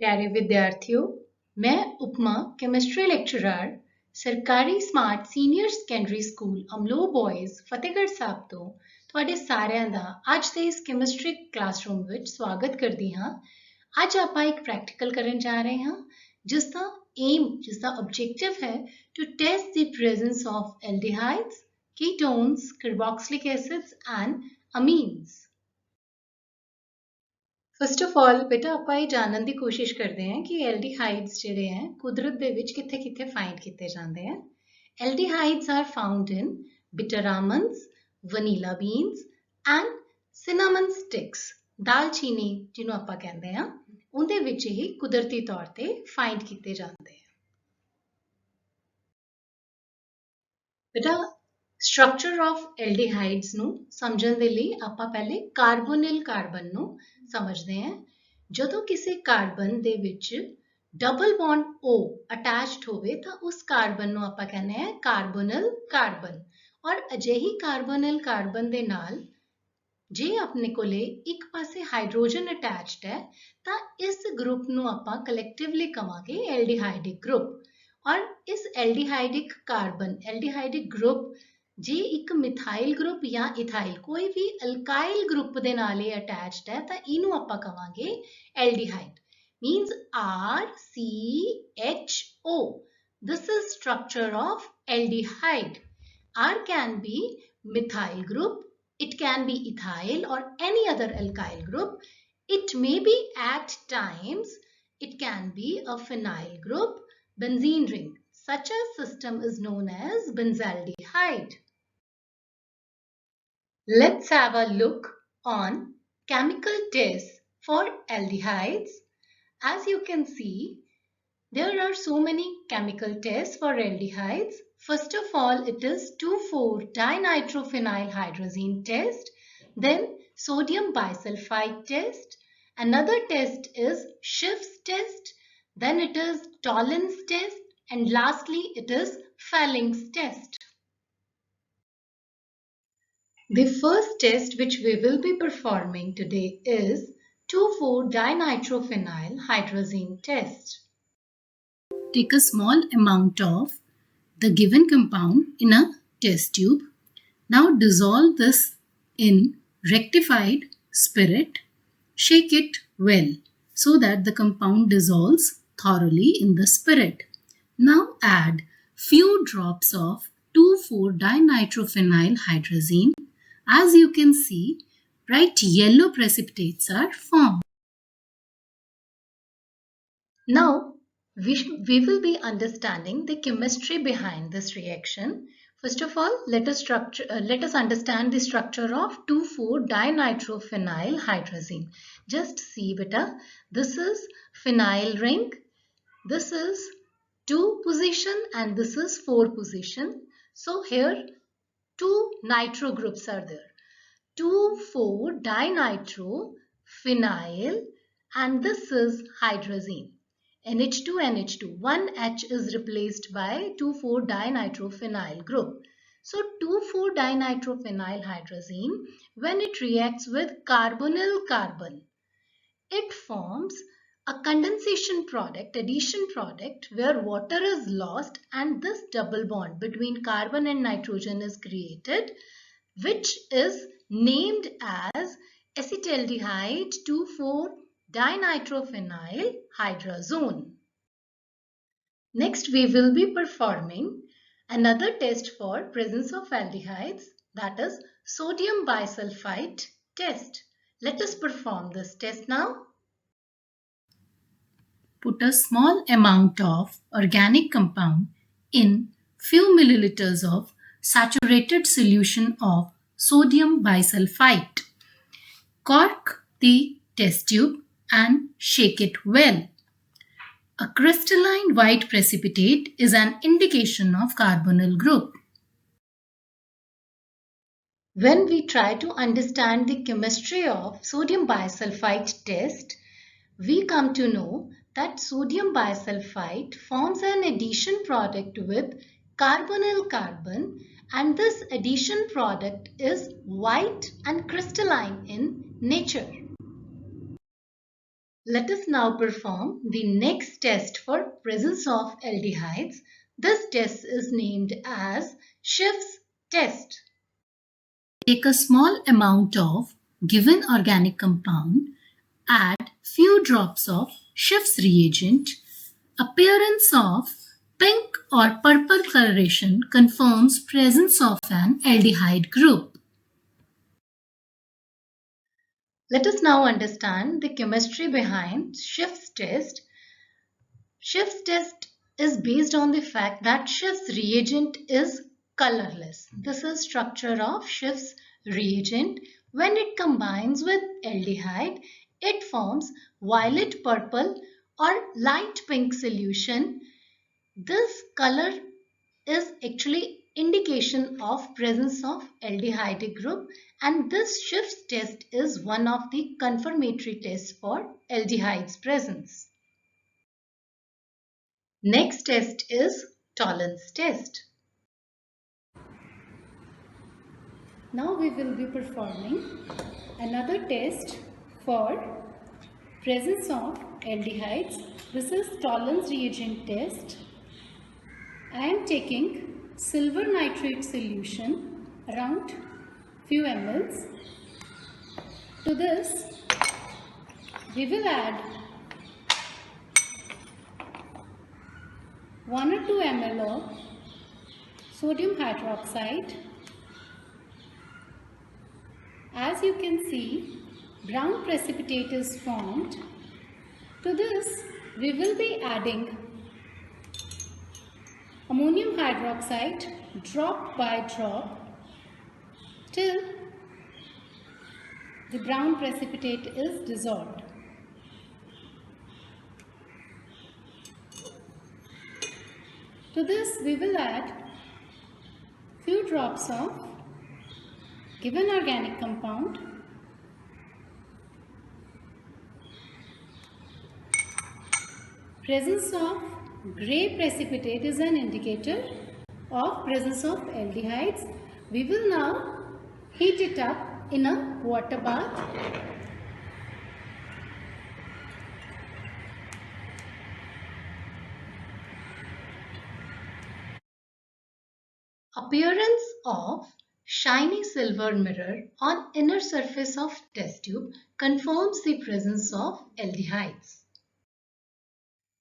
प्यारे विद्यार्थियों, मैं उपमा केमिस्ट्री लेक्चरर सरकारी smart senior secondary school Amloh ਬॉयਜ਼ Fatehgarh Sahib ਤੋਂ ਤੁਹਾਡੇ ਸਾਰਿਆਂ ਦਾ ਅੱਜ ਦੇ ਇਸ ਕੈਮਿਸਟਰੀ ਕਲਾਸਰੂਮ ਵਿੱਚ ਸਵਾਗਤ ਕਰਦੀ ਹਾਂ। ਅੱਜ ਆਪਾਂ ਇੱਕ ਪ੍ਰੈਕਟੀਕਲ ਕਰਨ ਜਾ ਰਹੇ ਹਾਂ ਜਿਸ ਦਾ ਆਬਜੈਕਟਿਵ ਹੈ to test the presence of aldehydes, ketones, carboxylic acids and amines। First of all ਬੇਟਾ ਆਪਾਂ ਇਹ ਜਾਣਨ ਦੀ ਕੋਸ਼ਿਸ਼ ਕਰਦੇ ਹਾਂ ਕਿ ਐਲਡੀਹਾਈਡਸ ਜਿਹੜੇ ਹੈ ਕੁਦਰਤ ਦੇ ਵਿੱਚ ਕਿੱਥੇ-ਕਿੱਥੇ ਫਾਈਂਡ ਕੀਤੇ ਜਾਂਦੇ ਆ। Aldehydes are found in bitter almonds, vanilla beans and cinnamon sticks. ਦਾਲਚੀਨੀ ਜਿਹਨੂੰ ਆਪਾਂ ਕਹਿੰਦੇ ਆ ਉਹਦੇ ਵਿੱਚ ਹੀ ਕੁਦਰਤੀ ਤੌਰ ਤੇ ਫਾਈਂਡ ਕੀਤੇ ਜਾਂਦੇ ਆ। ਬੇਟਾ ਸਟਰਕਚਰ ਆਫ ਐਲਡੀਹਾਈਡਸ ਨੂੰ ਸਮਝਣ ਦੇ ਲਈ ਆਪਾਂ ਪਹਿਲੇ ਕਾਰਬੋਨਿਲ ਕਾਰਬਨ ਨੂੰ ਸਮਝਦੇ ਹਾਂ। ਜਦੋਂ ਕਿਸੇ ਕਾਰਬਨ ਦੇ ਵਿੱਚ ਡਬਲ ਬੌਂਡ O ਅਟੈਚਡ ਹੋਵੇ ਤਾਂ ਉਸ ਕਾਰਬਨ ਨੂੰ ਆਪਾਂ ਕਹਿੰਦੇ ਹਾਂ ਕਾਰਬੋਨਿਲ ਕਾਰਬਨ। ਔਰ ਅਜਿਹੀ ਕਾਰਬੋਨਿਲ ਕਾਰਬਨ ਦੇ ਨਾਲ ਜੇ ਆਪਣੇ ਕੋਲੇ ਇੱਕ ਪਾਸੇ ਹਾਈਡਰੋਜਨ ਅਟੈਚਡ ਹੈ ਤਾਂ ਇਸ ਗਰੁੱਪ ਨੂੰ ਆਪਾਂ ਕਲੈਕਟਿਵਲੀ ਕਵਾਂਗੇ ਐਲਡੀਹਾਈਡਿਕ ਗਰੁੱਪ। ਔਰ ਇਸ ਐਲਡੀਹਾਈਡਿਕ ਕਾਰਬਨ ਐਲਡੀਹਾਈਡਿਕ ਗਰੁੱਪ ਜੇ ਇੱਕ ਮਿਥਾਈਲ ਗਰੁੱਪ ਜਾਂ ਇਥਾਈਲ ਕੋਈ ਵੀ ਅਲਕਾਈਲ ਗਰੁੱਪ ਦੇ ਨਾਲ ਇਹ ਅਟੈਚਡ ਹੈ ਤਾਂ ਇਹਨੂੰ ਆਪਾਂ ਕਵਾਂਗੇ aldehyde. means RCHO. This is structure of aldehyde. R can be methyl group, it can be ethyl or any other alkyl group. It may be at times, it can be a phenyl group, benzene ring. Such a system is known as benzaldehyde. Let's have a look on chemical tests for aldehydes. As you can see, there are so many chemical tests for aldehydes. First of all, it is 2,4-dinitrophenylhydrazine test, then sodium bisulfite test. Another test is Schiff's test, then it is Tollens test, and lastly it is Falling's test. The first test which we will be performing today is 2,4-dinitrophenylhydrazine test. Take a small amount of the given compound in a test tube. Now dissolve this in rectified spirit. Shake it well so that the compound dissolves thoroughly in the spirit. Now add few drops of 2,4-dinitrophenylhydrazine. As you can see, bright yellow precipitates are formed. Now we will be understanding the chemistry behind this reaction. First of all, let us understand the structure of 2,4-dinitrophenylhydrazine. Just see beta, this is phenyl ring, this is 2 position and this is 4 position. So here 2 nitro groups are there. 2,4-dinitrophenyl and this is hydrazine. NH2, NH2. One H is replaced by 2,4-dinitrophenyl group. So 2,4-dinitrophenylhydrazine, when it reacts with carbonyl carbon, it forms a condensation product, addition product, where water is lost and this double bond between carbon and nitrogen is created, which is named as acetaldehyde 2,4-dinitrophenylhydrazone. Next, we will be performing another test for presence of aldehydes, that is sodium bisulfite test. Let us perform this test now. Put a small amount of organic compound in few milliliters of saturated solution of sodium bisulfite. Cork the test tube and shake it well. A crystalline white precipitate is an indication of carbonyl group. When we try to understand the chemistry of sodium bisulfite test, we come to know that sodium bisulfite forms an addition product with carbonyl carbon, and this addition product is white and crystalline in nature. Let us now perform the next test for presence of aldehydes. This test is named as Schiff's test. Take a small amount of given organic compound, add few drops of Schiff's reagent. Appearance of pink or purple coloration confirms presence of an aldehyde group. Let us now understand the chemistry behind Schiff's test. Schiff's test is based on the fact that Schiff's reagent is colorless. This is structure of Schiff's reagent. When it combines with aldehyde, it forms violet purple or light pink solution. This color is actually indication of presence of aldehyde group, and this Schiff's test is one of the confirmatory tests for aldehyde's presence. Next test is Tollens test. Now we will be performing another test for presence of aldehydes. This is Tollens reagent test. I am taking silver nitrate solution around few mLs. To this we will add 1 or 2 ml of sodium hydroxide. As you can see, brown precipitate is formed. To this we will be adding ammonium hydroxide drop by drop till the brown precipitate is dissolved. To this we will add few drops of given organic compound. Presence of grey precipitate is an indicator of presence of aldehydes. We will now heat it up in a water bath. Appearance of shiny silver mirror on inner surface of test tube confirms the presence of aldehydes.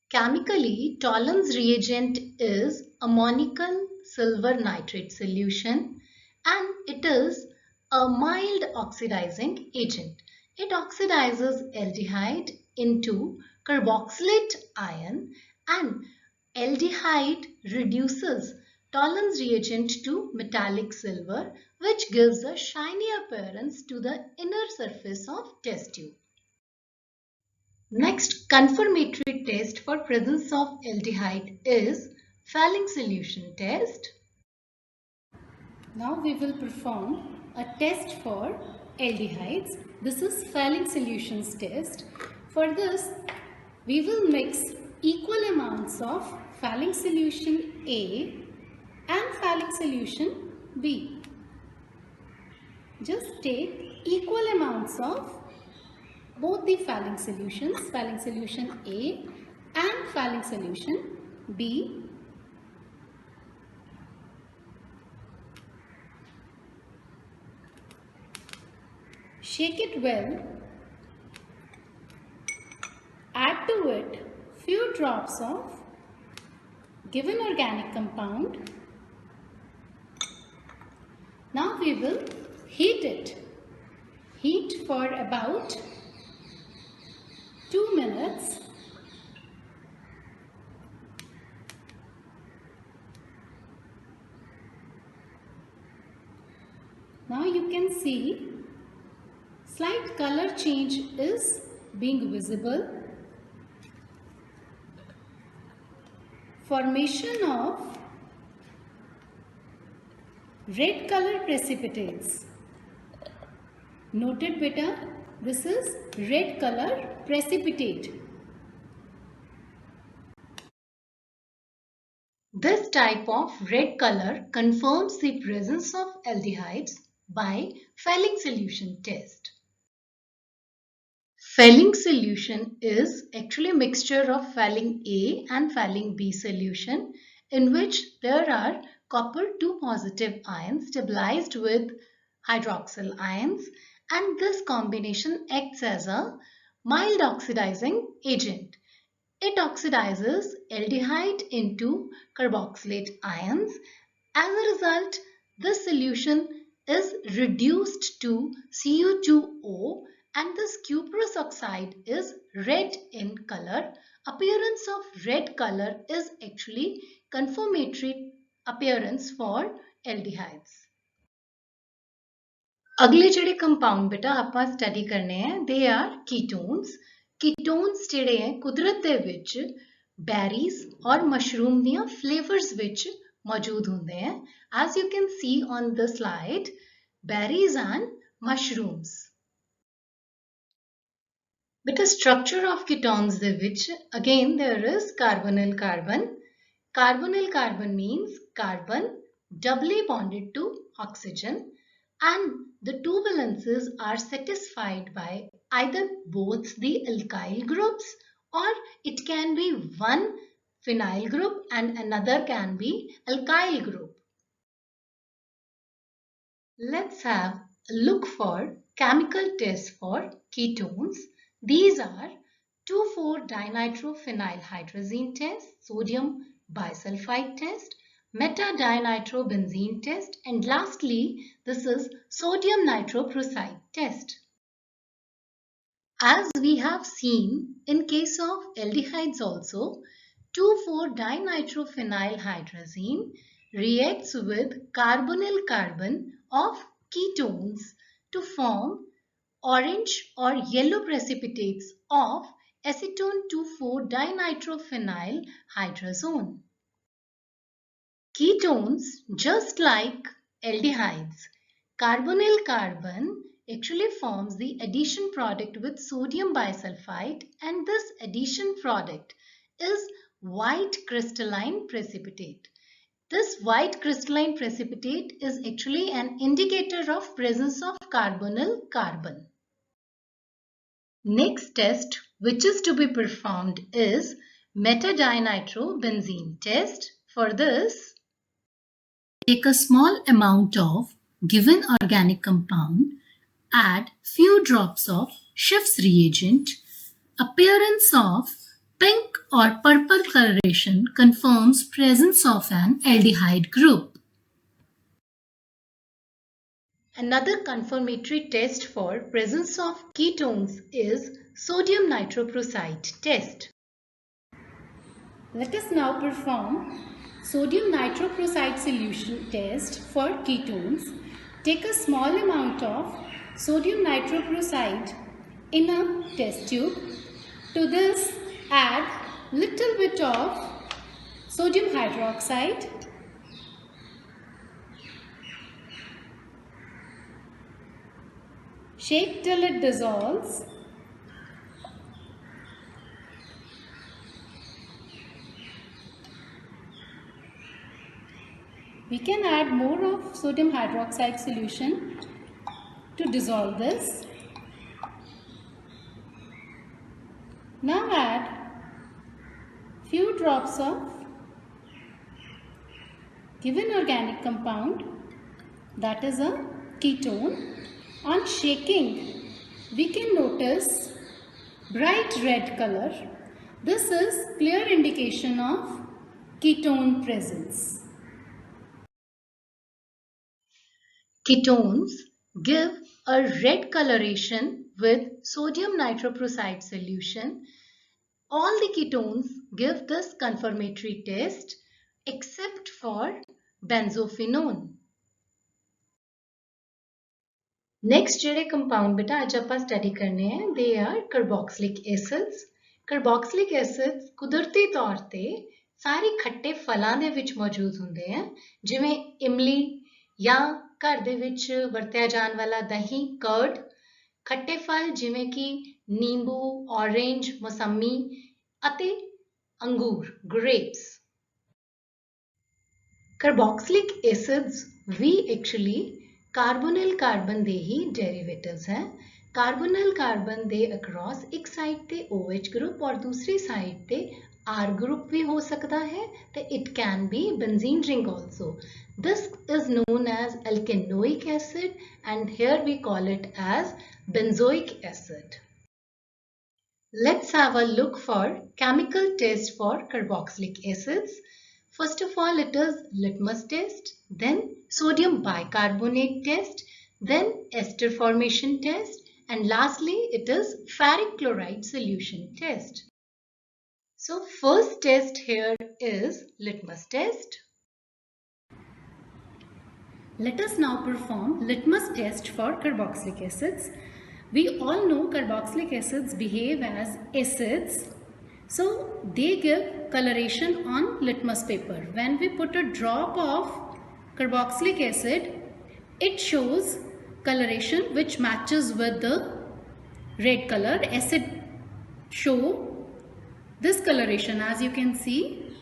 Chemically, Tollens reagent is ammonical silver nitrate solution, and it is a mild oxidizing agent. It oxidizes aldehyde into carboxylate ion, and aldehyde reduces Tollens reagent to metallic silver, which gives a shiny appearance to the inner surface of test tube. Next confirmatory test for presence of aldehyde is Fehling solution test. Now we will perform a test for aldehydes. This is Fehling solutions test. For this, we will mix equal amounts of Fehling solution A and Fehling solution B. Just take equal amounts of both the Fehling solutions, Fehling solution A and Fehling solution B. Shake it well. Add to it few drops of given organic compound. Now we will heat it. Heat for about 2 minutes. Now you can see slight color change is being visible. Formation of red color precipitates. Noted beta, this is red color precipitate. This type of red color confirms the presence of aldehydes by Fehling solution test. Phelling solution is actually a mixture of phelling A and phelling B solution in which there are copper 2 positive ions stabilized with hydroxyl ions, and this combination acts as a mild oxidizing agent. It oxidizes aldehyde into carboxylate ions. As a result, this solution is reduced to Cu2O and this cuprous oxide is red in color. Appearance of red color is actually confirmatory appearance for aldehydes. अगले ਜਿਹੜੇ compound ਬੇਟਾ ਆਪਾਂ study ਕਰਨੇ ਆ they are ਕੀਟੋਨਸ ਜਿਹੜੇ ਹੈ ਕੁਦਰਤ ਦੇ ਵਿੱਚ ਬੈਰੀਜ਼ ਔਰ ਮਸ਼ਰੂਮ ਦੀਆਂ ਫਲੇਵਰਸ ਵਿੱਚ ਮੌਜੂਦ ਹੁੰਦੇ ਹੈ as you can see on the slide berries and mushrooms beta structure of ketones ਦੇ ਵਿੱਚ again there is carbonyl carbon means carbon doubly bonded to oxygen and the two valences are satisfied by either both the alkyl groups or it can be one phenyl group and another can be alkyl group. Let's have a look for chemical tests for ketones. These are 2,4-dinitrophenylhydrazine test, sodium bisulfite test, meta-dinitrobenzene test, and lastly, this is sodium nitroprusside test. As we have seen in case of aldehydes also, 2,4-dinitrophenylhydrazine reacts with carbonyl carbon of ketones to form orange or yellow precipitates of acetone 2,4-dinitrophenylhydrazone. Ketones, just like aldehydes, carbonyl carbon actually forms the addition product with sodium bisulfite and this addition product is white crystalline precipitate. This white crystalline precipitate is actually an indicator of presence of carbonyl carbon. Next test which is to be performed is meta-dinitrobenzene test. For this, take a small amount of given organic compound, add few drops of Schiff's reagent. Appearance of pink or purple coloration confirms presence of an aldehyde group. Another confirmatory test for presence of ketones is sodium nitroprusside test. Let us now perform sodium nitroprusside solution test for ketones. Take a small amount of sodium nitroprusside in a test tube. To this, add little bit of sodium hydroxide. Shake till it dissolves. We can add more of sodium hydroxide solution to dissolve this. Now add few drops of given organic compound, that is a ketone. On shaking, we can notice bright red color. This is clear indication of ketone presence. Ketones give a red coloration with sodium nitroprusside solution. All the ketones give this confirmatory test except for benzophenone. Next ਜਿਹੜੇ compound ਬੇਟਾ ਅੱਜ ਆਪਾਂ study ਕਰਨੇ ਆ they are carboxylic acids. Carboxylic acids ਕੁਦਰਤੀ ਤੌਰ ਤੇ ਸਾਰੇ ਖੱਟੇ ਫਲਾਂ ਦੇ ਵਿੱਚ ਮੌਜੂਦ ਹੁੰਦੇ ਆ ਜਿਵੇਂ ਇਮਲੀ ਜਾਂ ਘਰ ਦੇ ਵਿੱਚ ਵਰਤਿਆ ਜਾਣ ਵਾਲਾ ਦਹੀਂ curd, ਖੱਟੇ ਫਲ ਜਿਵੇਂ ਕਿ ਨਿੰਬੂ, orange, ਮੌਸਮੀ ਅਤੇ ਅੰਗੂਰ grapes. Carboxylic acids ਵੀ actually carbonyl carbon ਦੇ ਹੀ derivatives हैं. कार्बोनिल कार्बन दे अक्रॉस एक साइड ते OH ग्रुप और दूसरी साइड ते R ग्रुप भी हो सकता है ते it can be benzene ring also. This is known as alkanoic acid and here we call it as benzoic acid. Let's have a look for chemical test for carboxylic acids. First of all, it is litmus test, then sodium bicarbonate test, then ester formation test, and lastly, it is ferric chloride solution test. So first test here is litmus test. Let us now perform litmus test for carboxylic acids. We all know carboxylic acids behave as acids. So they give coloration on litmus paper. When we put a drop of carboxylic acid, it shows coloration which matches with the red color. Acid show this coloration, as you can see.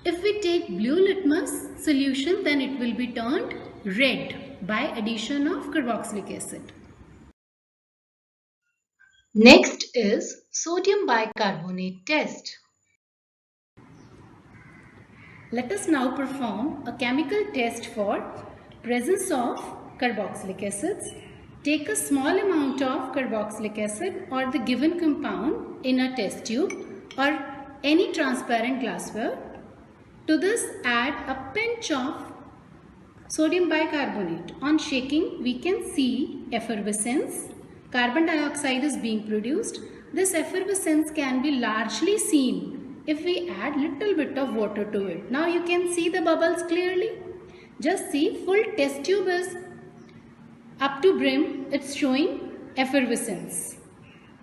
If we take blue litmus solution, then it will be turned red by addition of carboxylic acid. Next is sodium bicarbonate test. Let us now perform a chemical test for presence of carboxylic acids. Take a small amount of carboxylic acid or the given compound in a test tube or any transparent glassware. To this, add a pinch of sodium bicarbonate. On shaking, we can see effervescence. Carbon dioxide is being produced. This effervescence can be largely seen if we add little bit of water to it. Now you can see the bubbles clearly. Just see, full test tube is up to brim. It's showing effervescence.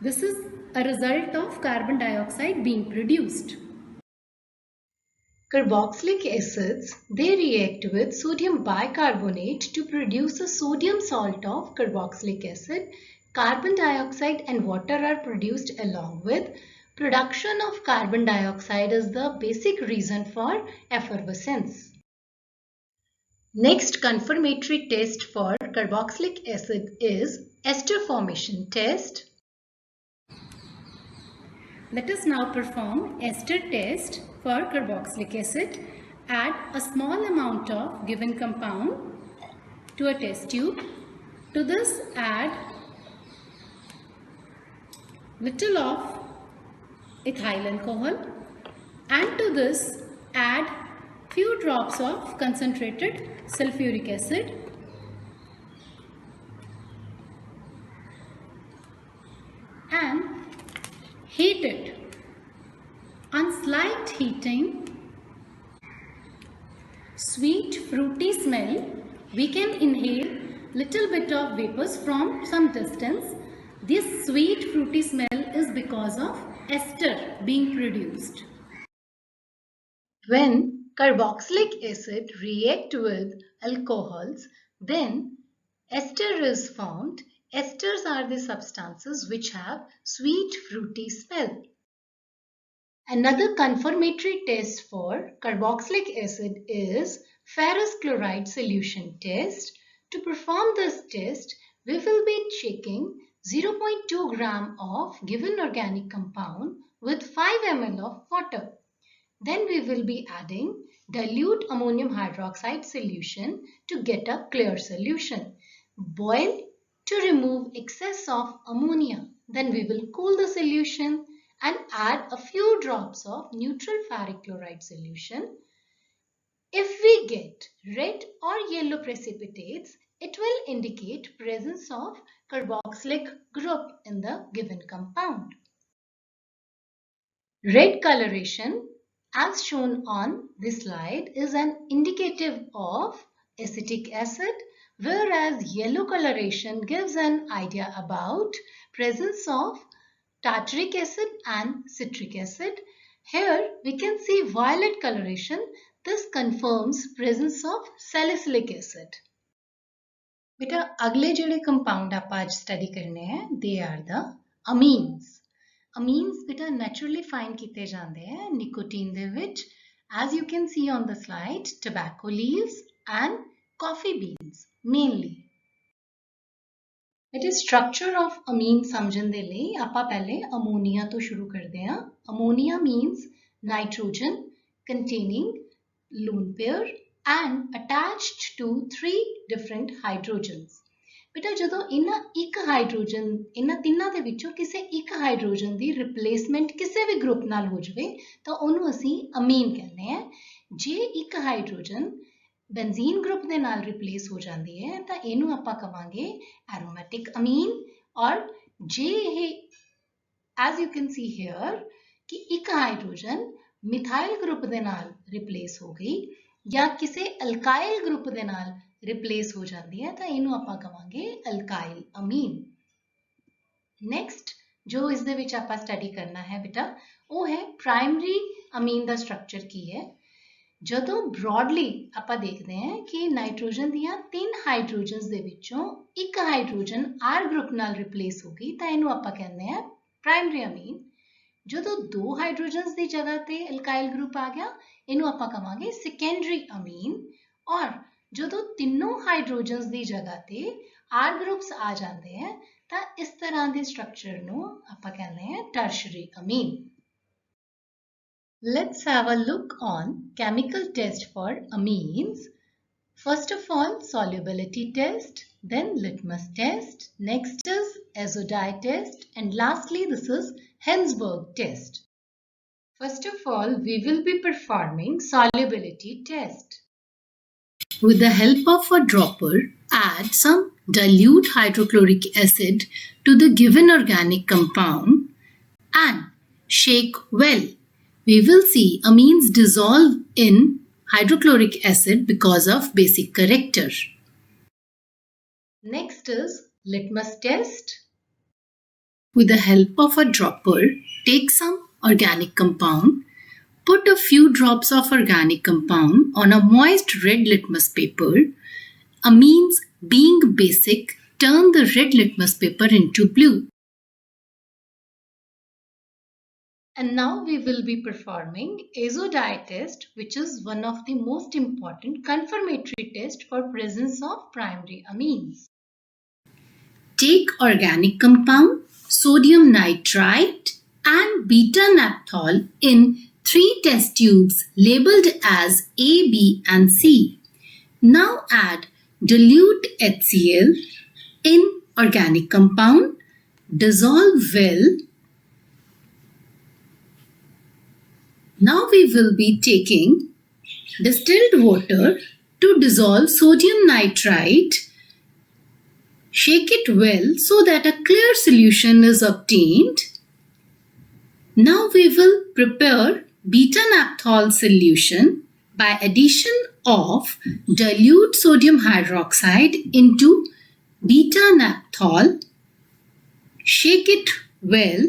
This is a result of carbon dioxide being produced. Carboxylic acids, they react with sodium bicarbonate to produce a sodium salt of carboxylic acid. Carbon dioxide and water are produced along with. Production of carbon dioxide is the basic reason for effervescence. Next confirmatory test for carboxylic acid is ester formation test. Let us now perform ester test for carboxylic acid. Add a small amount of given compound to a test tube. To this, add little of ethyl alcohol, and to this add few drops of concentrated sulfuric acid and heat it. On slight heating, sweet fruity smell, we can inhale little bit of vapors from some distance. This sweet fruity smell is because of ester being produced. When carboxylic acid react with alcohols, then ester is formed. Esters are the substances which have sweet fruity smell. Another confirmatory test for carboxylic acid is ferrous chloride solution test. To perform this test, we will be checking 0.2 gram of given organic compound with 5 ml of water. Then we will be adding dilute ammonium hydroxide solution to get a clear solution. Boil to remove excess of ammonia. Then we will cool the solution and add a few drops of neutral ferric chloride solution. If we get red or yellow precipitates, it will indicate presence of carboxylic group in the given compound. Red coloration, as shown on this slide, is an indicative of acetic acid, whereas yellow coloration gives an idea about presence of tartaric acid and citric acid. Here we can see violet coloration. This confirms presence of salicylic acid. बेटा अगले ਜਿਹੜੇ compound ਆਪਾਂ ਅੱਜ study ਕਰਨੇ ਹੈ they are the amines. Amines बेटा naturally find ਕੀਤੇ ਜਾਂਦੇ ਹੈ nicotine ਦੇ ਵਿੱਚ. As you can see on the slide, tobacco leaves and coffee beans mainly. ਬੇਟੇ ਸਟਰਕਚਰ ਆਫ ਅਮੀਨ ਸਮਝਣ ਦੇ ਲਈ ਆਪਾਂ ਪਹਿਲੇ ਅਮੋਨੀਆ ਤੋਂ ਸ਼ੁਰੂ ਕਰਦੇ ਹਾਂ। Ammonia means nitrogen containing lone pair and attached to 3 different hydrogens। ਬੇਟਾ ਜਦੋਂ ਇੱਕ ਹਾਈਡਰੋਜਨ ਇਹਨਾਂ ਤਿੰਨਾਂ ਦੇ ਵਿੱਚੋਂ ਕਿਸੇ ਇੱਕ ਹਾਈਡਰੋਜਨ ਦੀ ਰਿਪਲੇਸਮੈਂਟ ਕਿਸੇ ਵੀ ਗਰੁੱਪ ਨਾਲ ਹੋ ਜਾਵੇ ਤਾਂ ਉਹਨੂੰ ਅਸੀਂ ਅਮੀਨ ਕਹਿੰਦੇ ਹਾਂ। ਜੇ ਇੱਕ ਹਾਈਡਰੋਜਨ ਬੈਂਜ਼ੀਨ ਗਰੁੱਪ ਦੇ ਨਾਲ ਰਿਪਲੇਸ ਹੋ ਜਾਂਦੀ ਹੈ ਤਾਂ ਇਹਨੂੰ ਆਪਾਂ ਕਵਾਂਗੇ ਐਰੋਮੈਟਿਕ ਅਮੀਨ। ਔਰ ਜੇ ਇਹ as you can see here ਕਿ ਇੱਕ ਹਾਈਡਰੋਜਨ ਮਿਥਾइल ਗਰੁੱਪ ਦੇ ਨਾਲ ਰਿਪਲੇਸ ਹੋ ਗਈ ਜਾਂ ਕਿਸੇ ਅਲਕਾइल ਗਰੁੱਪ ਦੇ ਨਾਲ ਰਿਪਲੇਸ ਹੋ ਜਾਂਦੀ ਹੈ ਤਾਂ ਇਹਨੂੰ ਆਪਾਂ ਕਵਾਂਗੇ ਅਲਕਾइल ਅਮੀਨ। ਨੈਕਸਟ ਜੋ ਇਸ ਦੇ ਵਿੱਚ ਆਪਾਂ ਸਟੱਡੀ ਕਰਨਾ ਹੈ ਬੇਟਾ ਉਹ ਹੈ ਪ੍ਰਾਇਮਰੀ ਅਮੀਨ ਦਾ ਸਟਰਕਚਰ ਕੀ ਹੈ। ਜਦੋਂ ਬ੍ਰੌਡਲੀ ਆਪਾਂ ਦੇਖਦੇ ਹਾਂ ਕਿ ਨਾਈਟ੍ਰੋਜਨ ਦੀਆਂ 3 ਹਾਈਡਰੋਜਨਸ ਦੇ ਵਿੱਚੋਂ ਇੱਕ ਹਾਈਡਰੋਜਨ R ਗਰੁੱਪ ਨਾਲ ਰਿਪਲੇਸ ਹੋ ਗਈ ਤਾਂ ਇਹਨੂੰ ਆਪਾਂ ਕਹਿੰਦੇ ਹਾਂ ਪ੍ਰਾਇਮਰੀ ਅਮੀਨ। ਜਦੋਂ 2 ਹਾਈਡਰੋਜਨਸ ਦੀ ਜਗ੍ਹਾ ਤੇ ਅਲਕਾइल ਗਰੁੱਪ ਆ ਗਿਆ ਇਹਨੂੰ ਆਪਾਂ ਕਵਾਂਗੇ ਸੈਕੰਡਰੀ ਅਮੀਨ। ਔਰ ਜਦੋਂ ਤਿੰਨੋਂ ਹਾਈਡਰੋਜਨਸ ਦੀ ਜਗ੍ਹਾ ਤੇ R ਗਰੁੱਪਸ ਆ ਜਾਂਦੇ ਹੈ ਤਾਂ ਇਸ ਤਰ੍ਹਾਂ ਦੇ ਸਟਰਕਚਰ ਨੂੰ ਆਪਾਂ ਕਹਿੰਦੇ ਹਾਂ tertiary Amin. Let's have a look on chemical test for amines. First of all, solubility test, then litmus test, next is azodie test, and lastly this is Hensberg test. First of all, we will be performing solubility test. With the help of a dropper, add some dilute hydrochloric acid to the given organic compound and shake well. We will see amines dissolve in hydrochloric acid because of basic character. Next is litmus test. With the help of a dropper, take some organic compound, put a few drops of organic compound on a moist red litmus paper. Amines being basic, turn the red litmus paper into blue. And now we will be performing azodie test, which is one of the most important confirmatory test for presence of primary amines. Take organic compound, sodium nitrite and beta-naphthol in 3 test tubes labeled as A, B and C. Now add dilute HCl in organic compound, dissolve well. Now we will be taking distilled water to dissolve sodium nitrite. Shake it well so that a clear solution is obtained. Now we will prepare beta-naphthol solution by addition of dilute sodium hydroxide into beta-naphthol. Shake it well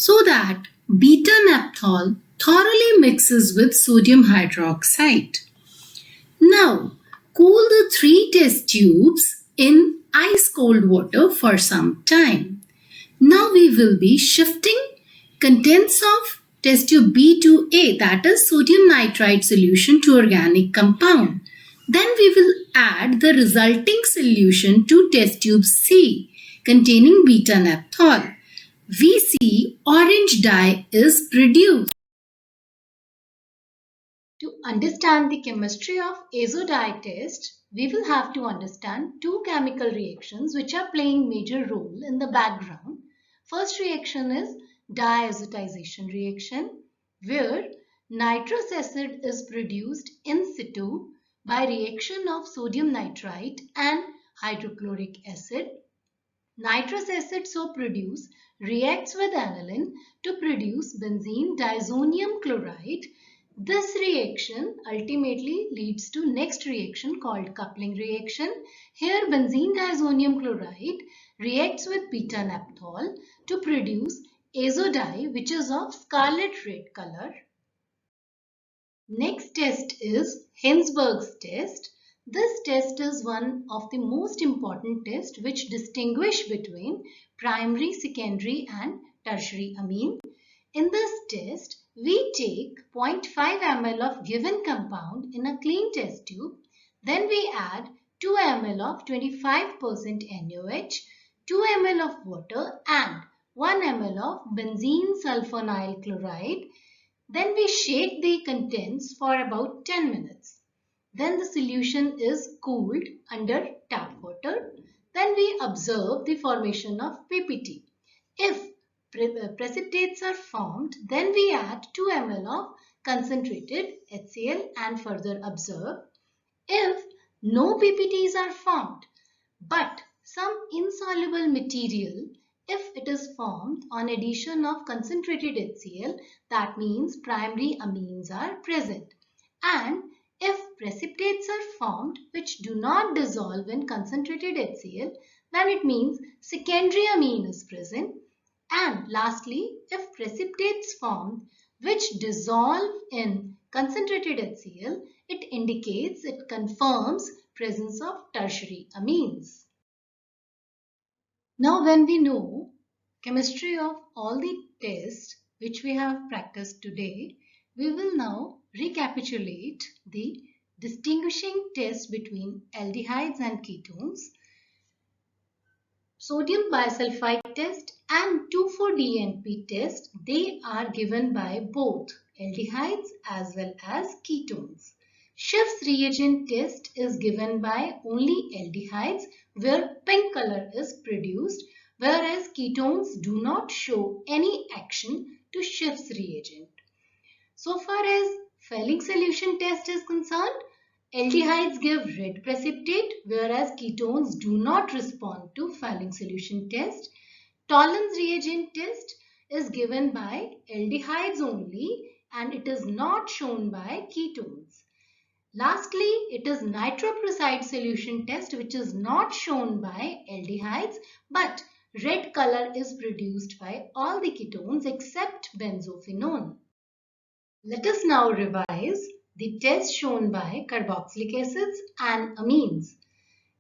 so that beta-naphthol thoroughly mixes with sodium hydroxide. Now, cool the 3 test tubes in ice cold water for some time. Now we will be shifting contents of test tube B to A, that is sodium nitrite solution, to organic compound. Then we will add the resulting solution to test tube C containing beta-naphthol. We see orange dye is produced. To understand the chemistry of azodie test, we will have to understand 2 chemical reactions which are playing major role in the background. First reaction is diazotization reaction, where nitrous acid is produced in situ by reaction of sodium nitrite and hydrochloric acid. Nitrous acid so produced reacts with aniline to produce benzene diazonium chloride. This reaction ultimately leads to next reaction called coupling reaction. Here benzene diazonium chloride reacts with beta-naphthol to produce azodie, which is of scarlet red color. Next test is Hensberg's test. This test is one of the most important tests which distinguish between primary, secondary and tertiary amine. In this test, we take 0.5 ml of given compound in a clean test tube. Then we add 2 ml of 25% NaOH 2 ml of water and 1 ml of benzene sulfonyl chloride. Then we shake the contents for about 10 minutes. Then the solution is cooled under tap water. Then we observe the formation of PPT. If precipitates are formed, then we add 2 ml of concentrated HCl and further observe. If no PPTs are formed, but some insoluble material, if it is formed on addition of concentrated HCl, that means primary amines are present. And if precipitates are formed which do not dissolve in concentrated HCl, then it means secondary amine is present. And lastly, if precipitates formed which dissolve in concentrated HCl, it confirms presence of tertiary amines. Now when we know chemistry of all the tests which we have practiced today, we will now recapitulate the distinguishing test between aldehydes and ketones, sodium bisulfite test and 2,4-DNP test. They are given by both aldehydes as well as ketones. Schiff's reagent test is given by only aldehydes where pink color is produced, whereas ketones do not show any action to Schiff's reagent. So far as Fehling solution test is concerned, aldehydes give red precipitate, whereas ketones do not respond to Fehling solution test. Tollens reagent test is given by aldehydes only and it is not shown by ketones. Lastly, it is nitroprusside solution test which is not shown by aldehydes, but red color is produced by all the ketones except benzophenone. Let us now revise the tests shown by carboxylic acids and amines.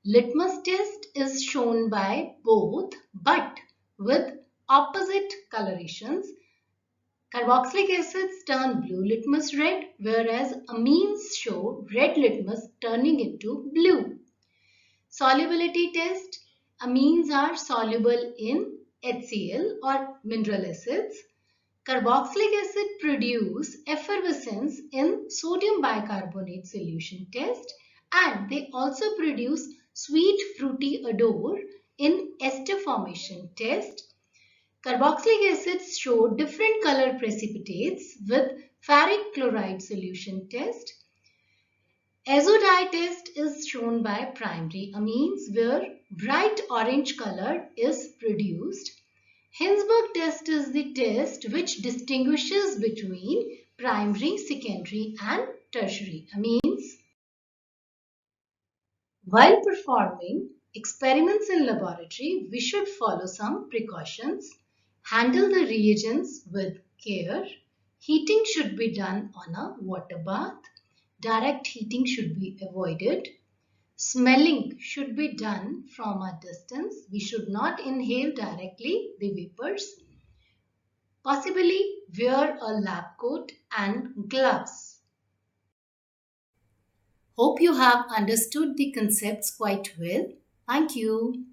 Litmus test is shown by both but with opposite colorations. Carboxylic acids turn blue litmus red, whereas amines show red litmus turning into blue. Solubility test. Amines are soluble in HCl or mineral acids. Carboxylic acid produce effervescence in sodium bicarbonate solution test, and they also produce sweet fruity odor in ester formation test. Carboxylic acids show different color precipitates with ferric chloride solution test. Azo dye test is shown by primary amines where bright orange color is produced. Hinsberg test is the test which distinguishes between primary, secondary and tertiary amines. While performing experiments in laboratory, we should follow some precautions. Handle the reagents with care. Heating should be done on a water bath. Direct heating should be avoided. Smelling should be done from a distance. We should not inhale directly the vapors. Possibly wear a lab coat and gloves. Hope you have understood the concepts quite well. Thank you.